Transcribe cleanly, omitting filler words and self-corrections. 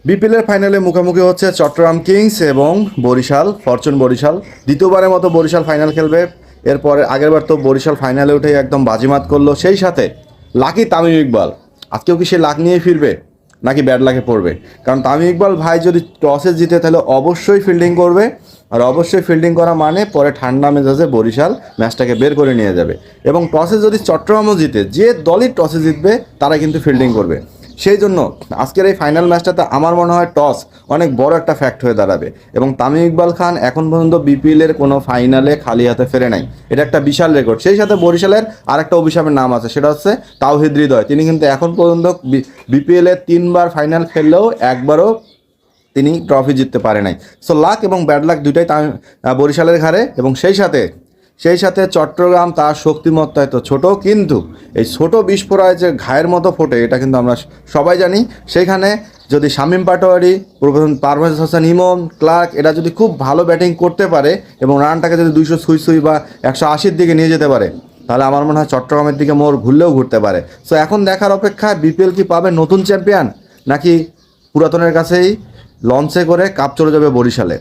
বিপিএলের ফাইনালে মুখোমুখি হচ্ছে চট্টগ্রাম কিংস এবং বরিশাল ফরচুন বরিশাল। দ্বিতীয়বারের মতো বরিশাল ফাইনাল খেলবে। এরপরে আগেরবার তো বরিশাল ফাইনালে উঠে একদম বাজিমাত করলো, সেই সাথে লাকি তামিম ইকবাল আজকেও কি সে লাক নিয়ে ফিরবে নাকি ব্যাড লাকে পড়বে? কারণ তামিম ইকবাল ভাই যদি টসে জিতে তাহলে অবশ্যই ফিল্ডিং করবে, আর অবশ্যই ফিল্ডিং করা মানে পরে ঠান্ডা মেজাজে বরিশাল ম্যাচটাকে বের করে নিয়ে যাবে। এবং টসে যদি চট্টগ্রামও জিতে, যে দলই টসে জিতবে তারা কিন্তু ফিল্ডিং করবে। সেই জন্য আজকের এই ফাইনাল ম্যাচটাতে আমার মনে হয় টস অনেক বড় একটা ফ্যাক্ট হয়ে দাঁড়াবে। এবং তামিম ইকবাল খান এখন পর্যন্ত বিপিএলের কোনো ফাইনালে খালি হাতে ফেরে নাই, এটা একটা বিশাল রেকর্ড। সেই সাথে বরিশালের আরেকটা অভিশাপের নাম আছে, সেটা হচ্ছে তাওহিদ হৃদয়। তিনি কিন্তু এখন পর্যন্ত বিপিএলে 3বার ফাইনাল খেললেও একবারও তিনি ট্রফি জিততে পারে নাই। সো লাক এবং ব্যাড লাক দুইটাই বরিশালের ঘাড়ে। এবং সেই সাথে চট্টগ্রাম তার শক্তিমত্তায় তো ছোট, কিন্তু এই ছোট বিস্ফোরণে যে ঘায়ের মতো ফোটে এটা কিন্তু আমরা সবাই জানি। সেইখানে যদি শামীম পাটোয়ারি, পারভেজ হোসেন ইমন, ক্লার্ক এরা যদি খুব ভালো ব্যাটিং করতে পারে এবং রানটাকে যদি 200 ছুঁই বা 180-র দিকে নিয়ে যেতে পারে, তাহলে আমার মনে হয় চট্টগ্রামের দিকে মোড় ঘুরলেও ঘুরতে পারে। সো এখন দেখার অপেক্ষায় বিপিএল কি পাবে নতুন চ্যাম্পিয়ন, নাকি পুরাতনের কাছেই লঞ্চে করে কাপ চলে যাবে বরিশালে।